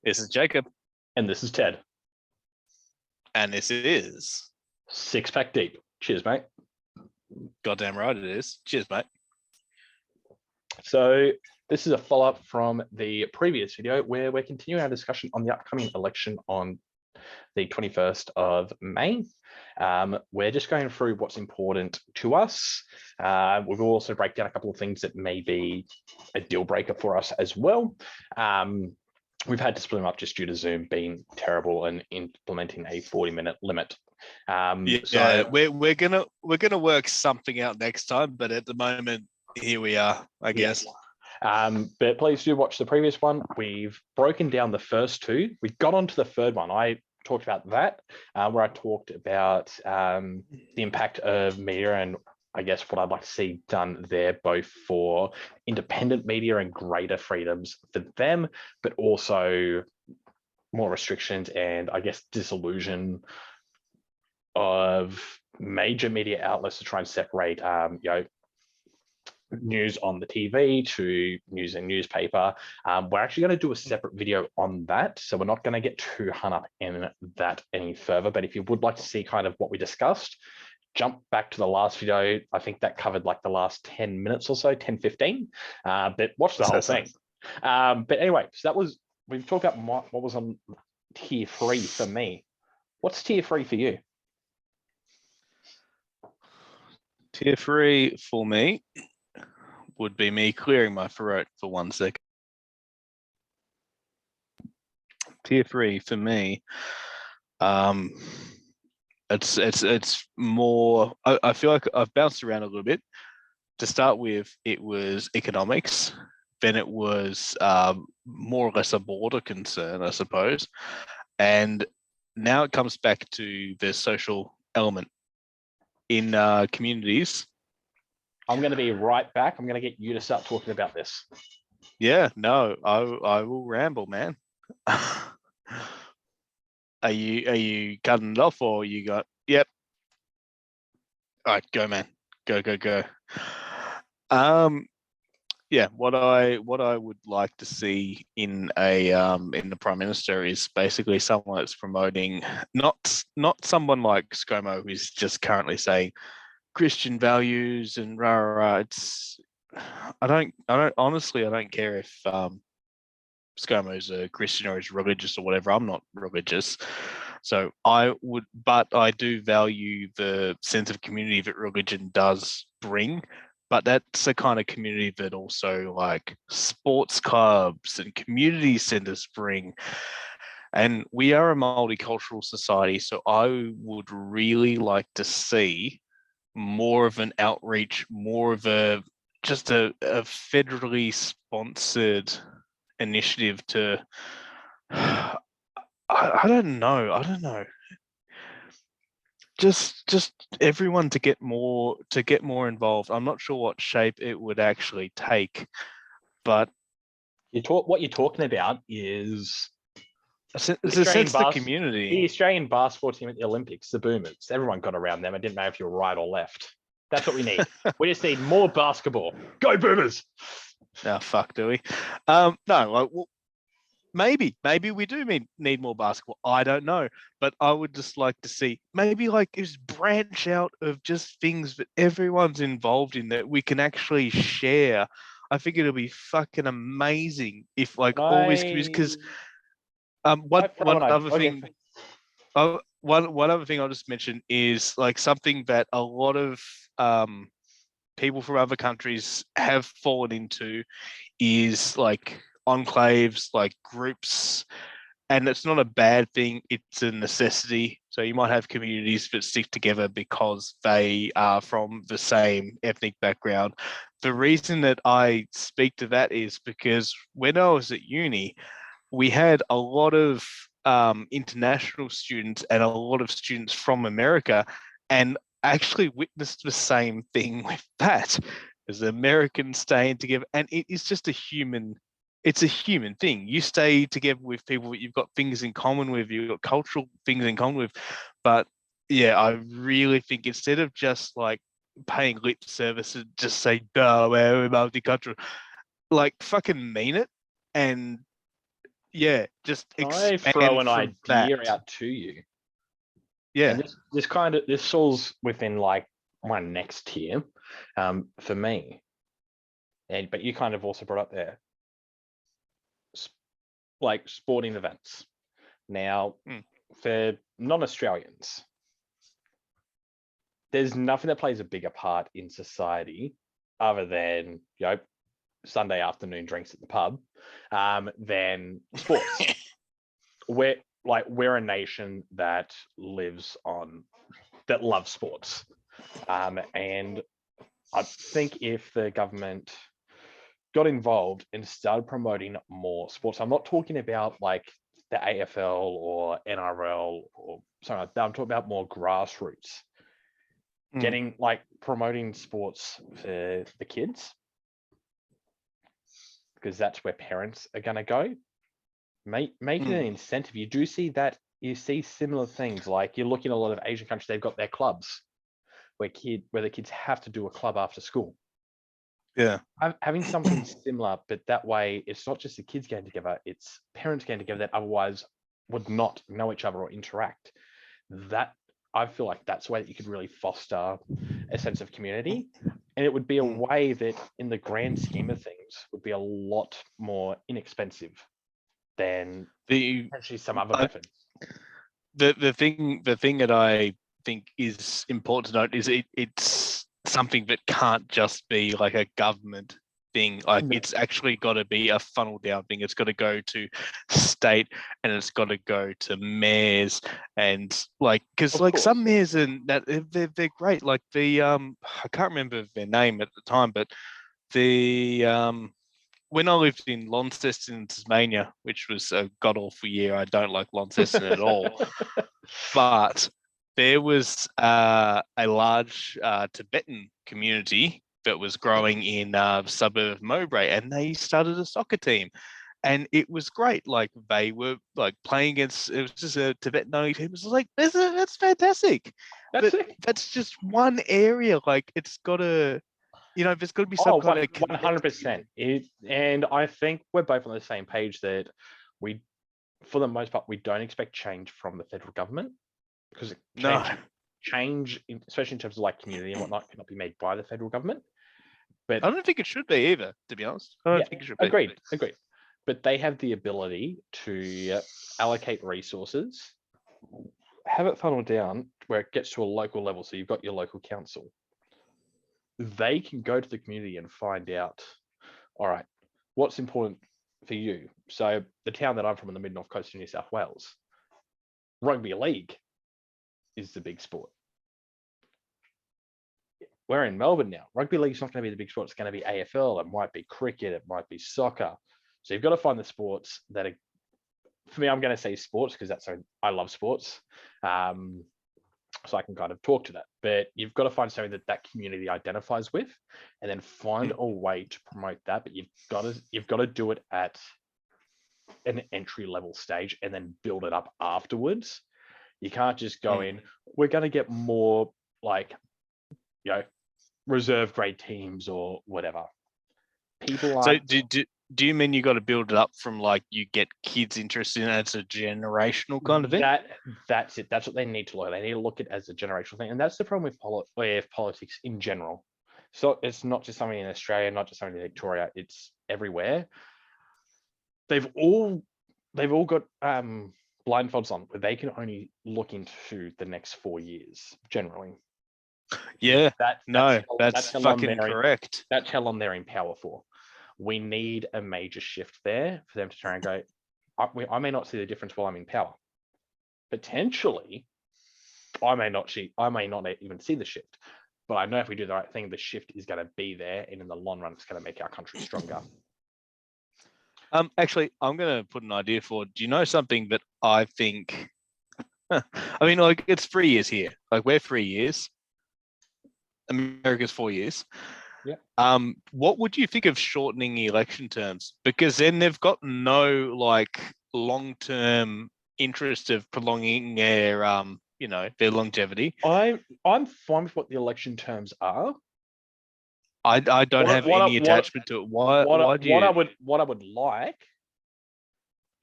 This is Jacob, And this is Ted. and this is Six Pack Deep. Cheers, mate. goddamn right it is. Cheers, mate. So this is a follow-up from the previous video where we're continuing our discussion on the upcoming election on the 21st of May. We're just going through what's important to us. We'll also break down a couple of things that may be a deal breaker for us as well. We've had to split them up just due to Zoom being terrible and implementing a 40-minute limit. So we're gonna work something out next time, but at the moment, here we are, I guess. But please do watch the previous one. We've broken down the first two. We got onto the third one. I talked about that, where I talked about the impact of media and I guess what I'd like to see done there, both for independent media and greater freedoms for them, but also more restrictions and I guess disillusion of major media outlets to try and separate, news on the TV to news and newspaper. We're actually going to do a separate video on that, so we're not going to get too hung up in that any further. But if you would like to see kind of what we discussed, jump back to the last video. I think that covered like the last 10 minutes or so, 10, 15, but watch the whole thing. But anyway, so that was, we've talked about what was on tier 3 for me. What's tier 3 for you? Tier 3 for me would be me clearing my throat for 1 second. Tier 3 for me, it's more, I feel like I've bounced around a little bit. To start with, it was economics, then it was more or less a border concern, I suppose, and now it comes back to the social element in communities. I'm going to be right back. I'm going to get you to start talking about this. Yeah, no, I will ramble, man. Are you cutting it off, or you got? Yep. All right, go, man. Go. Yeah, what I would like to see in the Prime Minister is basically someone that's promoting not someone like ScoMo, who's just currently saying Christian values and rah rah rah. It's I don't honestly, I don't care if ScoMo's a Christian or is religious or whatever. I'm not religious, so but I do value the sense of community that religion does bring. But that's the kind of community that also like sports clubs and community centers bring. And we are a multicultural society, so I would really like to see more of an outreach, more of a federally sponsored initiative to I don't know. Just everyone to get more involved. I'm not sure what shape it would actually take, but what you're talking about is it's a sense of the community. The Australian basketball team at the Olympics, the Boomers. Everyone got around them. It didn't matter if you were right or left. That's what we need. We just need more basketball. Go Boomers! No, fuck, do we? No, well, maybe we do need more basketball. I don't know, but I would just like to see maybe like this branch out of just things that everyone's involved in that we can actually share. I think it'll be fucking amazing if like all these communities, because one other thing I'll just mention is like something that a lot of people from other countries have fallen into is like enclaves, like groups, and it's not a bad thing, it's a necessity. So you might have communities that stick together because they are from the same ethnic background. The reason that I speak to that is because when I was at uni, we had a lot of international students and a lot of students from America, and actually witnessed the same thing with that, as Americans staying together, and it is just it's a human thing. You stay together with people that you've got things in common with, you've got cultural things in common with. But yeah, I really think instead of just like paying lip service and just say, "Oh, we're multicultural," like fucking mean it and Yeah, just Can I throw an expand from idea that. out to you? Yeah. And this falls within like my next tier, for me. But you kind of also brought up there, like sporting events. Now, Mm. for non-Australians, there's nothing that plays a bigger part in society other than, Sunday afternoon drinks at the pub, than sports. We're a nation that loves sports, and I think if the government got involved and started promoting more sports, I'm not talking about like the AFL or NRL or something like that. I'm talking about more grassroots, getting like promoting sports for the kids, because that's where parents are going to go. Make it an incentive. You do see that. You see similar things, like you look in a lot of Asian countries, they've got their clubs where the kids have to do a club after school. Yeah. Having something similar, but that way it's not just the kids getting together, it's parents getting together that otherwise would not know each other or interact. That, I feel like that's the way that you could really foster a sense of community. And it would be a way that, in the grand scheme of things, would be a lot more inexpensive than potentially some other methods. The thing that I think is important to note is it's something that can't just be like a government thing. Like, it's actually got to be a funnel down thing. It's got to go to state, and it's got to go to mayors, and like, because like some mayors and that they're great. Like the I can't remember their name at the time, but the when I lived in Launceston, Tasmania, which was a god awful year, I don't like Launceston at all. But there was a large Tibetan community that was growing in the suburb of Mowbray, and they started a soccer team. And it was great. Like, they were like playing against, it was just a Tibetan only team. It was like, that's fantastic. That's just one area. Like, it's got to, there's got to be some kind of 100%. And I think we're both on the same page that we, for the most part, we don't expect change from the federal government, because change, especially in terms of like community and whatnot, cannot be made by the federal government. But I don't think it should be either, to be honest. I don't think it should be. Agreed. But they have the ability to allocate resources, have it funneled down where it gets to a local level. So you've got your local council. They can go to the community and find out, all right, what's important for you? So the town that I'm from in the mid-north coast of New South Wales, rugby league is the big sport. We're in Melbourne now. Rugby league is not going to be the big sport. It's going to be AFL. It might be cricket. It might be soccer. So you've got to find the sports that are, for me, I'm going to say sports because I love sports. So I can kind of talk to that. But you've got to find something that community identifies with, and then find a way to promote that. But you've got to do it at an entry level stage and then build it up afterwards. You can't just go in, we're going to get more like, reserve grade teams or whatever. People are. So do you mean you got to build it up from like you get kids interested in it as a generational kind of thing? That's it. That's what they need to look at. They need to look at it as a generational thing. And that's the problem with politics in general. So it's not just something in Australia, not just something in Victoria, it's everywhere. They've all got blindfolds on where they can only look into the next 4 years generally. Yeah, that's fucking correct. That's how long they're in power for. We need a major shift there for them to try and go, I may not see the difference while I'm in power. Potentially, I may not even see the shift. But I know if we do the right thing, the shift is going to be there. And in the long run, it's going to make our country stronger. Actually, I'm going to put an idea forward. Do you know something that I think, I mean, like, it's 3 years here. Like, we're 3 years. America's 4 years. Yeah. What would you think of shortening election terms? Because then they've got no like long-term interest of prolonging their their longevity. I'm fine with what the election terms are. I don't have any attachment to it. What I would like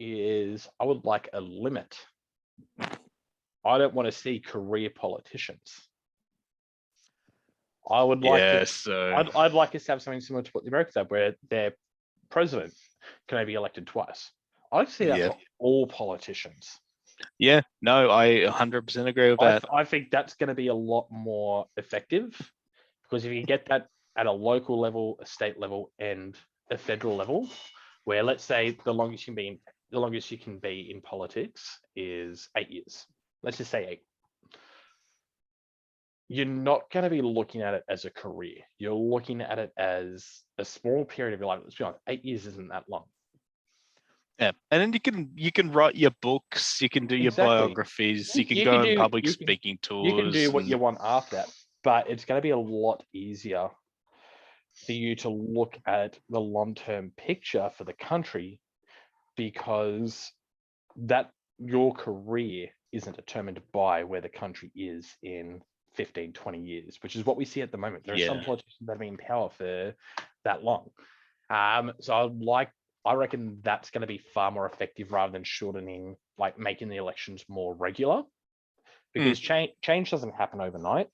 is I would like a limit. I don't want to see career politicians. I would like Yeah, to. so I'd like us to have something similar to what the Americans have, where their president can only be elected twice. I'd like to see that yeah. for all politicians. Yeah, no, I 100% agree with that. I think that's going to be a lot more effective, because if you get that at a local level, a state level, and a federal level, where let's say the longest you can be in politics is 8 years. Let's just say 8. You're not going to be looking at it as a career. You're looking at it as a small period of your life. Let's be honest, 8 years isn't that long. Yeah, and then you can write your books, you can do your Exactly. biographies, You- you can you go can on do- public you can- speaking You can do tours. what you and- want after that, but it's going to be a lot easier for you to look at the long-term picture for the country, because that your career isn't determined by where the country is in 15, 20 years, which is what we see at the moment. There are some Yeah. politicians that have been in power for that long. So I reckon that's going to be far more effective rather than shortening, like making the elections more regular, because change doesn't happen overnight.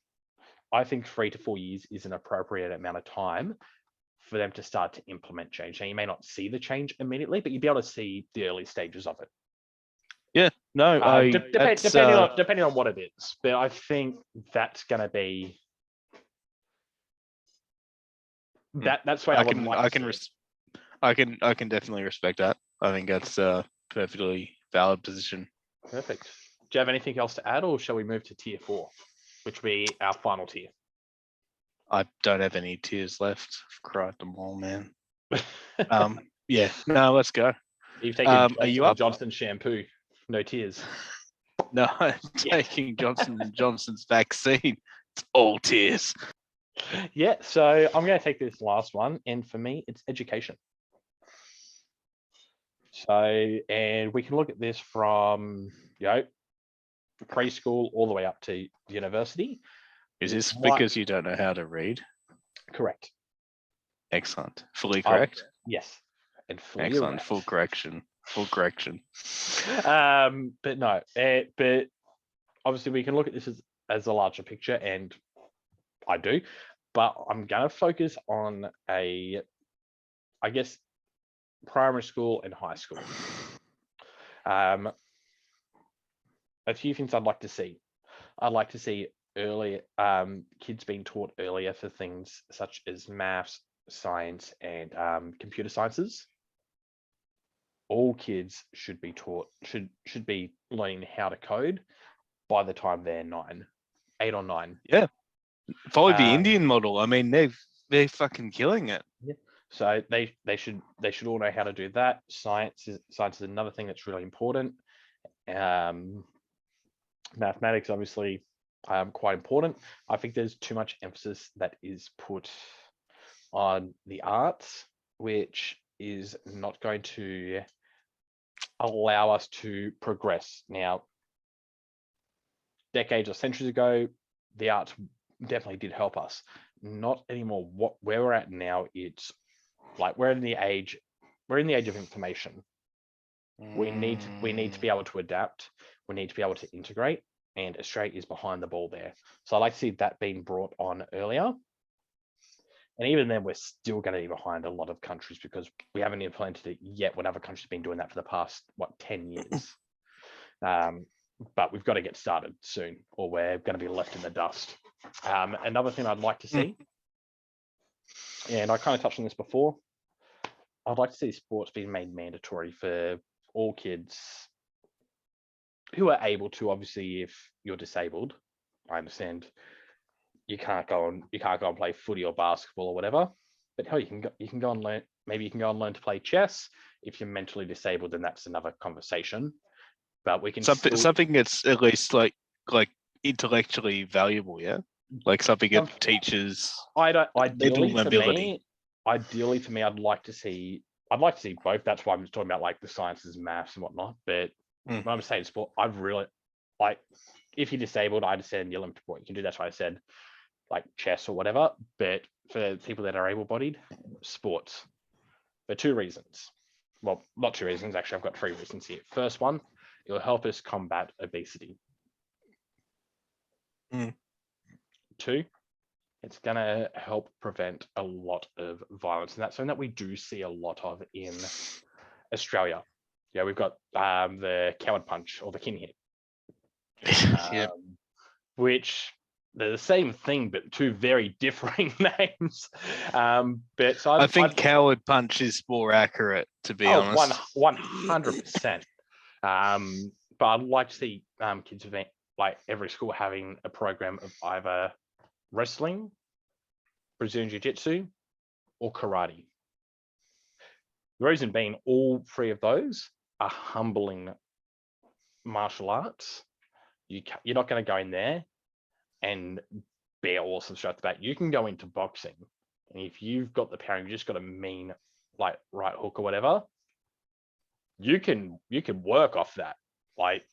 I think 3 to 4 years is an appropriate amount of time for them to start to implement change. Now, you may not see the change immediately, but you'll be able to see the early stages of it. Yeah, no, Depending on what it is, but I think that's going to be that's where I can definitely respect that. I think that's a perfectly valid position. Perfect. Do you have anything else to add, or shall we move to tier 4, which will be our final tier? I don't have any tears left. I've cried them all, man. Yeah, no, let's go. You've taken are you up? Johnson shampoo, no tears. No, I'm taking Johnson and Johnson's vaccine. It's all tears. Yeah, so I'm going to take this last one, and for me, it's education. So, and we can look at this from, preschool all the way up to university. Is this because you don't know how to read? Correct. Excellent. Fully correct? Yes. And fully excellent. Correct. Full correction. Full correction. But no, but obviously we can look at this as a larger picture, and I do, but I'm going to focus on I guess, primary school and high school. A few things I'd like to see. I'd like to see early kids being taught earlier for things such as maths, science, and computer sciences. All kids should be taught should be learning how to code by the time they're 8 or 9. Yeah, follow the Indian model. I mean, they're fucking killing it. Yeah. So they should all know how to do that. Science is another thing that's really important. Mathematics, obviously, quite important. I think there's too much emphasis that is put on the arts, which is not going to allow us to progress. Now, decades or centuries ago, the arts definitely did help us. Not anymore. Where we're at now, it's like we're in the age of information. We need to be able to adapt. We need to be able to integrate, and Australia is behind the ball there. So I like to see that being brought on earlier. And even then, we're still going to be behind a lot of countries because we haven't implemented it yet when other countries have been doing that for the past, 10 years. But we've got to get started soon, or we're going to be left in the dust. Another thing I'd like to see, and I kind of touched on this before, I'd like to see sports being made mandatory for all kids who are able to. Obviously, if you're disabled, I understand you can't go and play footy or basketball or whatever. But hell, you can go and learn. Maybe you can go and learn to play chess. If you're mentally disabled, then that's another conversation. But we can something that's at least like intellectually valuable, yeah. Like something that teaches ideally mobility. Ideally, for me, I'd like to see both. That's why I'm just talking about like the sciences, maths, and whatnot. But when I'm saying sport, I really like, if you're disabled, I understand the Olympic sport you can do. That's why I said like chess or whatever. But for people that are able-bodied, sports, for 2 reasons. well, not 2 reasons, actually, I've got 3 reasons here. First one, it'll help us combat obesity. Mm. 2, it's going to help prevent a lot of violence. And that's something that we do see a lot of in Australia. Yeah, we've got the coward punch or the kin hit, Yep. which they're the same thing, but 2 very differing names. But so I think coward punch is more accurate, to be honest. 100%. But I'd like to see kids event, like every school having a program of either wrestling, Brazilian Jiu-Jitsu, or karate. The reason being, all 3 of those are humbling martial arts. You're not going to go in there and be awesome straight off the bat. You can go into boxing, and if you've got the power, you just got a mean like right hook or whatever, you can work off that. Like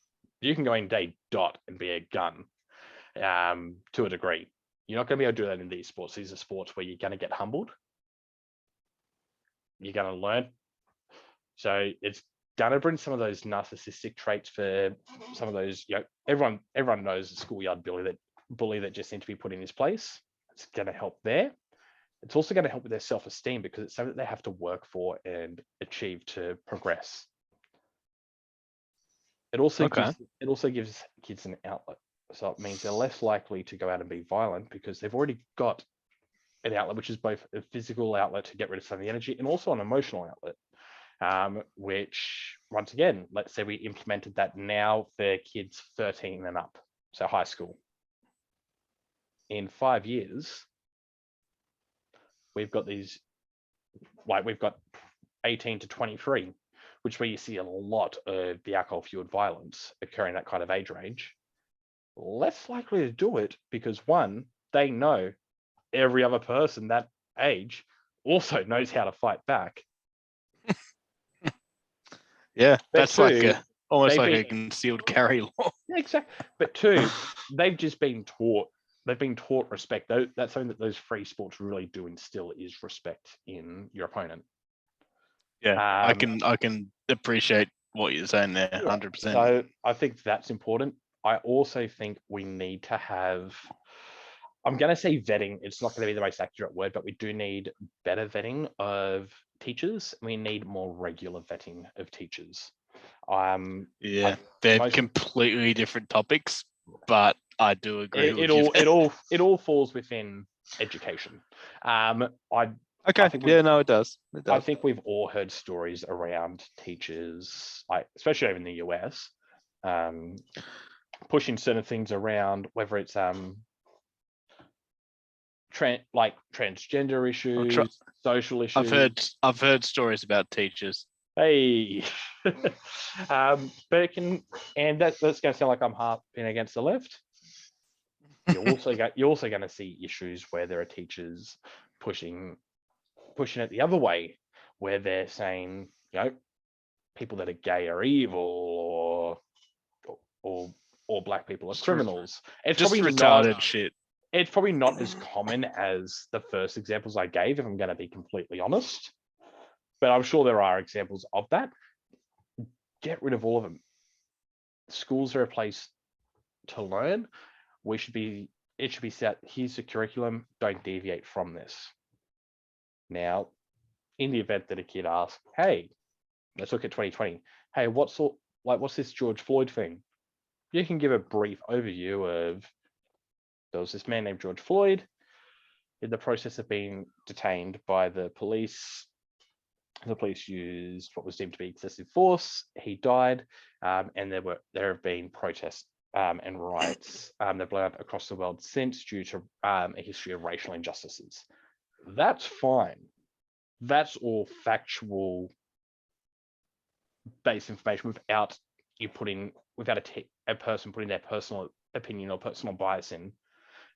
you can go in day dot and be a gun to a degree. You're not going to be able to do that in these sports. These are sports where you're going to get humbled. You're going to learn. So it's going to bring some of those narcissistic traits for some of those, everyone knows the schoolyard bully that just needs to be put in his place. It's going to help there. It's also going to help with their self-esteem because it's something that they have to work for and achieve to progress. It also gives kids an outlet. So it means they're less likely to go out and be violent because they've already got an outlet, which is both a physical outlet to get rid of some of the energy and also an emotional outlet. Which, once again, let's say we implemented that now for kids 13 and up, so high school. In 5 years, we've got 18 to 23, which where you see a lot of the alcohol-fueled violence occurring in that kind of age range. Less likely to do it because, one, they know every other person that age also knows how to fight back. Yeah, But that's 2, almost like a concealed carry law. Yeah, exactly. But 2, they've just been taught. They've been taught respect. That's something that those free sports really do instill is respect in your opponent. Yeah, I can appreciate what you're saying there, 100%. So I think that's important. I also think we need to have, I'm going to say vetting. It's not going to be the most accurate word, but we do need better vetting of teachers. We need more regular vetting of teachers. Yeah, they're completely different topics, but I do agree with you. It all falls within education. It does. I think we've all heard stories around teachers, like especially over in the US, pushing certain things around, whether it's transgender issues, social issues. I've heard stories about teachers. Hey, but it can, and that's going to sound like I'm harping against the left. You're also going to see issues where there are teachers pushing it the other way, where they're saying, people that are gay are evil, or black people are criminals. It's just probably retarded shit. It's probably not as common as the first examples I gave, if I'm going to be completely honest. But I'm sure there are examples of that. Get rid of all of them. Schools are a place to learn. It should be set, here's the curriculum, don't deviate from this. Now, in the event that a kid asks, hey, let's look at 2020. Hey, what's this George Floyd thing? You can give a brief overview of, there was this man named George Floyd in the process of being detained by the police. The police used what was deemed to be excessive force. He died, and there have been protests and riots that blown up across the world since due to a history of racial injustices. That's fine. That's all factual based information without a person putting their personal opinion or personal bias in.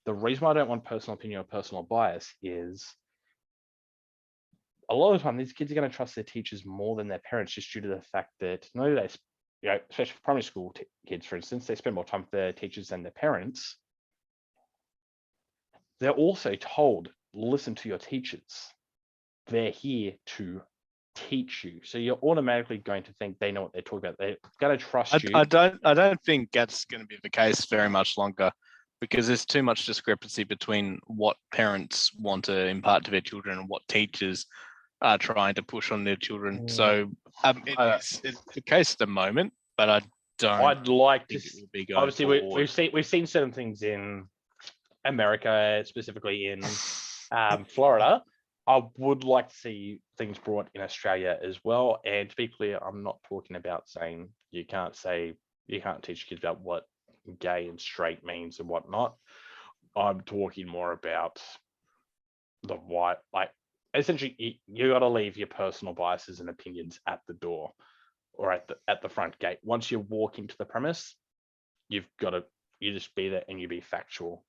The reason why I don't want personal opinion or personal bias is a lot of the time these kids are going to trust their teachers more than their parents just due to the fact that especially for primary school kids, for instance, they spend more time with their teachers than their parents. They're also told, listen to your teachers. They're here to teach you. So you're automatically going to think they know what they're talking about. They're going to trust you. I don't think that's going to be the case very much longer, because there's too much discrepancy between what parents want to impart to their children and what teachers are trying to push on their children. So it's the case at the moment, but I don't I'd like to. think it will be going Obviously, forward. we've seen certain things in America, specifically in Florida. I would like to see things brought in Australia as well. And to be clear, I'm not talking about saying you can't teach kids about what gay and straight means and whatnot. I'm talking more about the white, like essentially you got to leave your personal biases and opinions at the door or at the front gate. Once you walk into the premise, you just be there and you be factual.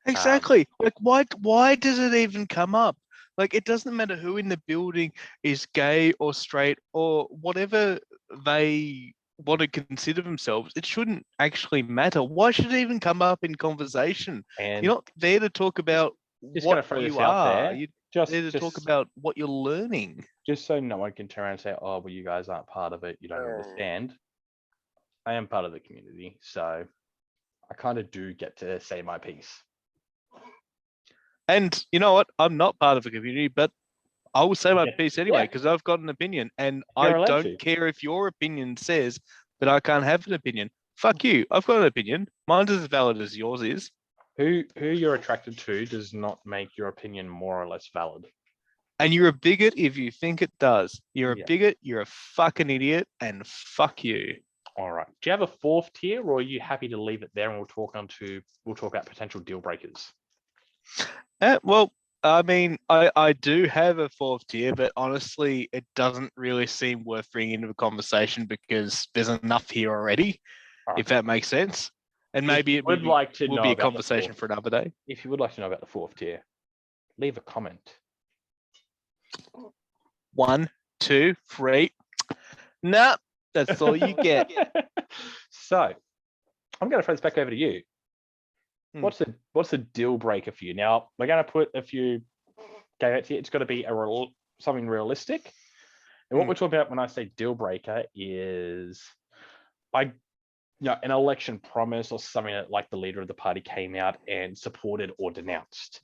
Exactly. Like, why does it even come up? Like, it doesn't matter who in the building is gay or straight or whatever they want to consider themselves. It shouldn't actually matter. Why should it even come up in conversation? And You're not there to talk about just going to what throw this you out are. there, You're there to talk about what you're learning. Just so no one can turn around and say, "Oh, well, you guys aren't part of it. You don't understand." I am part of the community, so I kind of do get to say my piece. And you know what? I'm not part of the community, but I will say my piece anyway because I've got an opinion, and I don't care if your opinion says that I can't have an opinion. Fuck you. I've got an opinion. Mine's as valid as yours is. Who you're attracted to does not make your opinion more or less valid. And you're a bigot if you think it does. You're a bigot. You're a fucking idiot, and fuck you. All right. Do you have a fourth tier, or are you happy to leave it there and we'll talk about potential deal breakers? Well, I mean, I do have a fourth tier, but honestly, it doesn't really seem worth bringing into a conversation because there's enough here already, if that makes sense. And maybe it would like to will be a conversation for another day. If you would like to know about the fourth tier, leave a comment. 1, 2, 3. Nah, that's all you get. So, I'm going to throw this back over to you. What's the deal breaker for you? Now, we're going to put a few caveats here. It's got to be something realistic. And what we're talking about when I say deal breaker is an election promise or something that like the leader of the party came out and supported or denounced.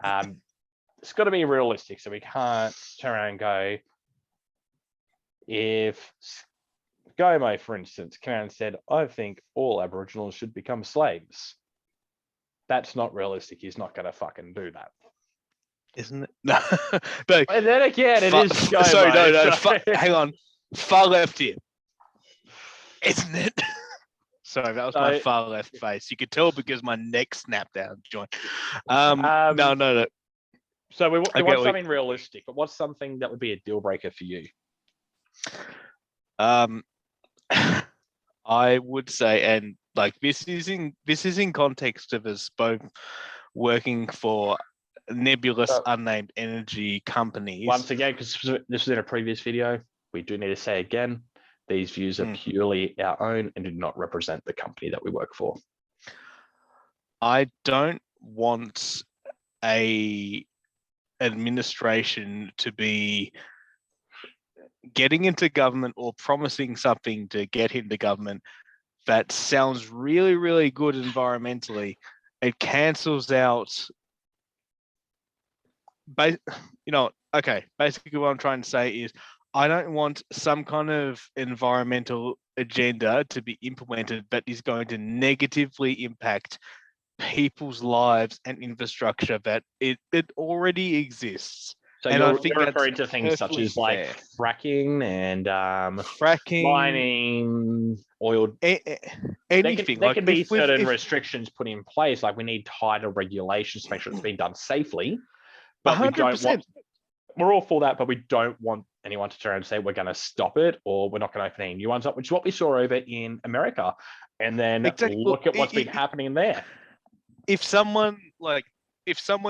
It's got to be realistic. So we can't turn around and go, if ScoMo, for instance, came out and said, I think all Aboriginals should become slaves. That's not realistic. He's not going to fucking do that. Isn't it? No. But and then again, it is ScoMo. Sorry, no. Hang on. Far left here. Isn't it? Sorry, that was my far left face. You could tell because my neck snapped out of joint. No. So we want something realistic, but what's something that would be a deal breaker for you? I would say, and like this is in context of us both working for nebulous unnamed energy companies. Once again, because this was in a previous video, we do need to say again, these views are purely our own and do not represent the company that we work for. I don't want a administration to be getting into government or promising something to get into government that sounds really, really good environmentally. It cancels out, basically what I'm trying to say is I don't want some kind of environmental agenda to be implemented that is going to negatively impact people's lives and infrastructure that it already exists. So you're referring to things such as like fracking and mining, oil, anything. There can be certain restrictions put in place. Like we need tighter regulations to make sure it's being done safely. But 100%. We're all for that, but we don't want anyone to turn around and say we're going to stop it or we're not going to open any new ones up, which is what we saw over in America. And then look at what's been happening there. If someone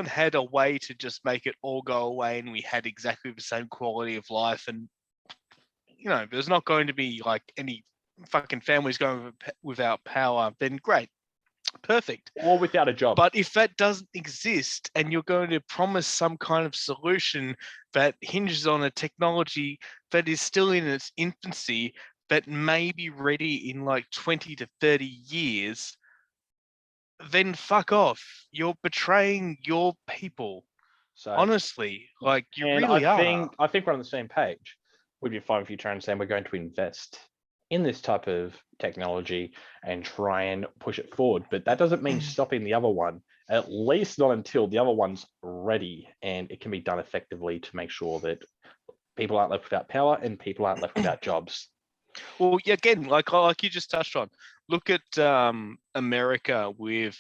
had a way to just make it all go away and we had exactly the same quality of life and, there's not going to be like any fucking families going without power, then great. Perfect. or without a job. But if that doesn't exist and you're going to promise some kind of solution that hinges on a technology that is still in its infancy, that may be ready in like 20 to 30 years, then fuck off. You're betraying your people. So Honestly, like you and really are. I think we're on the same page. Would be fine if you try and say we're going to invest in this type of technology and try and push it forward. But that doesn't mean stopping the other one, at least not until the other one's ready and it can be done effectively to make sure that people aren't left without power and people aren't left without jobs. Well, again, like you just touched on, look at America with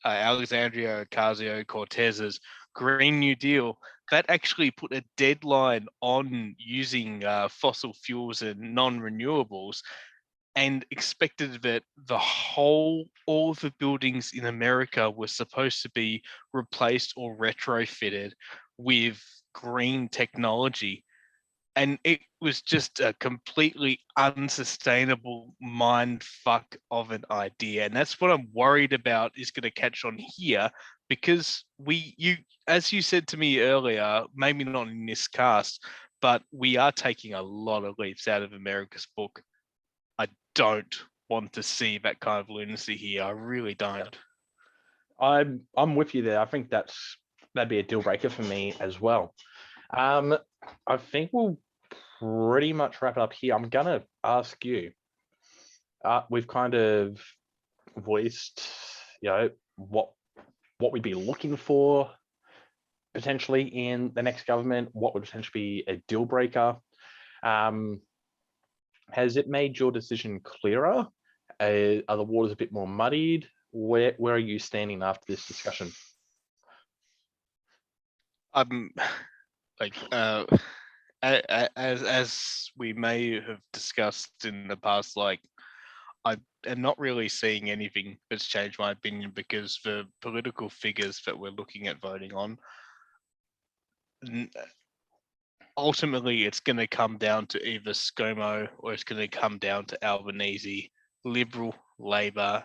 Alexandria Ocasio-Cortez's Green New Deal. That actually put a deadline on using fossil fuels and non-renewables, and expected that all of the buildings in America were supposed to be replaced or retrofitted with green technology. And it was just a completely unsustainable mind fuck of an idea. And that's what I'm worried about is going to catch on here, because as you said to me earlier, maybe not in this cast, but we are taking a lot of leaps out of America's book. I don't want to see that kind of lunacy here. I really don't. I'm with you there. I think that'd be a deal breaker for me as well. I think we'll pretty much wrap it up here. I'm gonna ask you. We've kind of voiced, what we'd be looking for potentially in the next government. What would potentially be a deal breaker? Has it made your decision clearer? Are the waters a bit more muddied? Where are you standing after this discussion? I'm like as we may have discussed in the past, like I am not really seeing anything that's changed my opinion, because the political figures that we're looking at voting on, ultimately it's going to come down to either ScoMo or it's going to come down to Albanese, Liberal, Labor.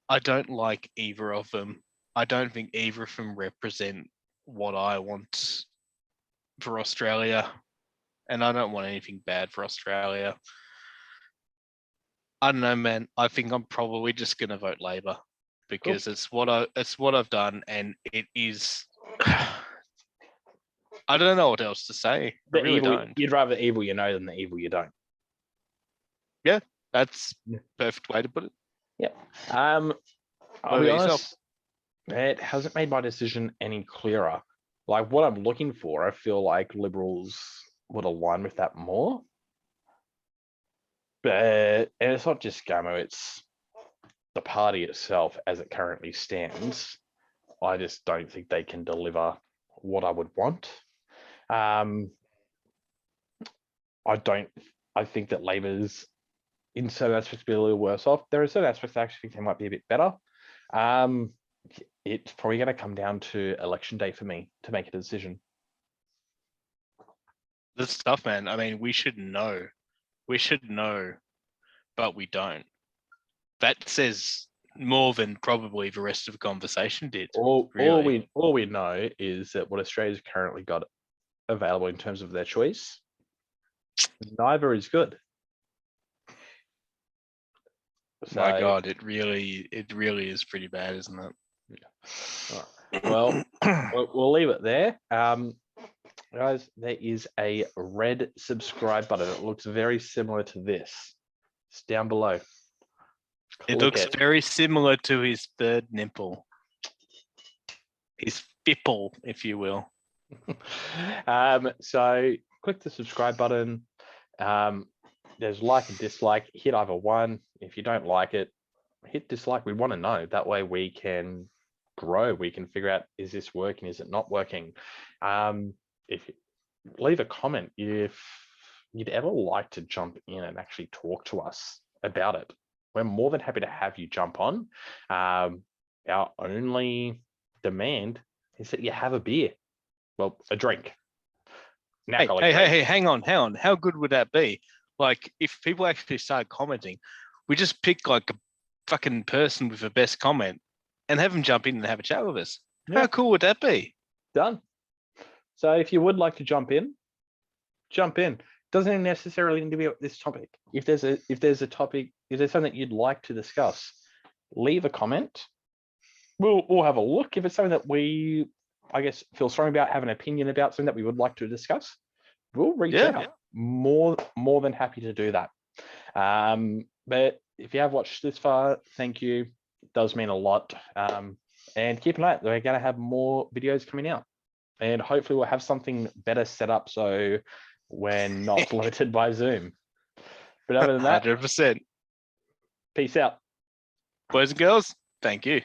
I don't like either of them. I don't think either of them represent what I want for Australia, and I don't want anything bad for Australia. I don't know, man. I think I'm probably just going to vote Labor, because it's what I've done, and it is. I don't know what else to say. I really don't. You'd rather evil you know than the evil you don't. Yeah, that's perfect way to put it. Yeah. I'll be honest, it hasn't made my decision any clearer. Like what I'm looking for, I feel like Liberals would align with that more. But and it's not just ScoMo, it's the party itself as it currently stands. I just don't think they can deliver what I would want. I think that Labor's in certain aspects be a little worse off. There are certain aspects I actually think they might be a bit better. It's probably going to come down to election day for me to make a decision. That's tough, man. I mean, we should know. We should know, but we don't. That says more than probably the rest of the conversation did. All we know is that what Australia's currently got available in terms of their choice, neither is good. So, my God, it really is pretty bad, isn't it? Yeah. Well, we'll leave it there. Guys, there is a red subscribe button. It looks very similar to this. It's down below. It looks very similar to his third nipple. His fipple, if you will. So click the subscribe button. There's like and dislike. Hit either one. If you don't like it, hit dislike. We want to know. That way we can grow. We can figure out, is this working? Is it not working? If you leave a comment if you'd ever like to jump in and actually talk to us about it. We're more than happy to have you jump on. Our only demand is that you have a beer. Well, a drink. Hey, hang on. How good would that be? Like, if people actually started commenting, we just pick like fucking person with the best comment and have them jump in and have a chat with us. Yeah. How cool would that be? Done. So if you would like to jump in, jump in. Doesn't necessarily need to be this topic. If there's a topic, if there's something you'd like to discuss, leave a comment. We'll have a look. If it's something that we, I guess, feel strong about, have an opinion about, something that we would like to discuss, we'll reach out. More than happy to do that. But if you have watched this far, thank you. It does mean a lot. And keep an eye out. We're going to have more videos coming out. And hopefully we'll have something better set up so we're not limited by Zoom. But other than that, 100%. peace out. Boys and girls, thank you.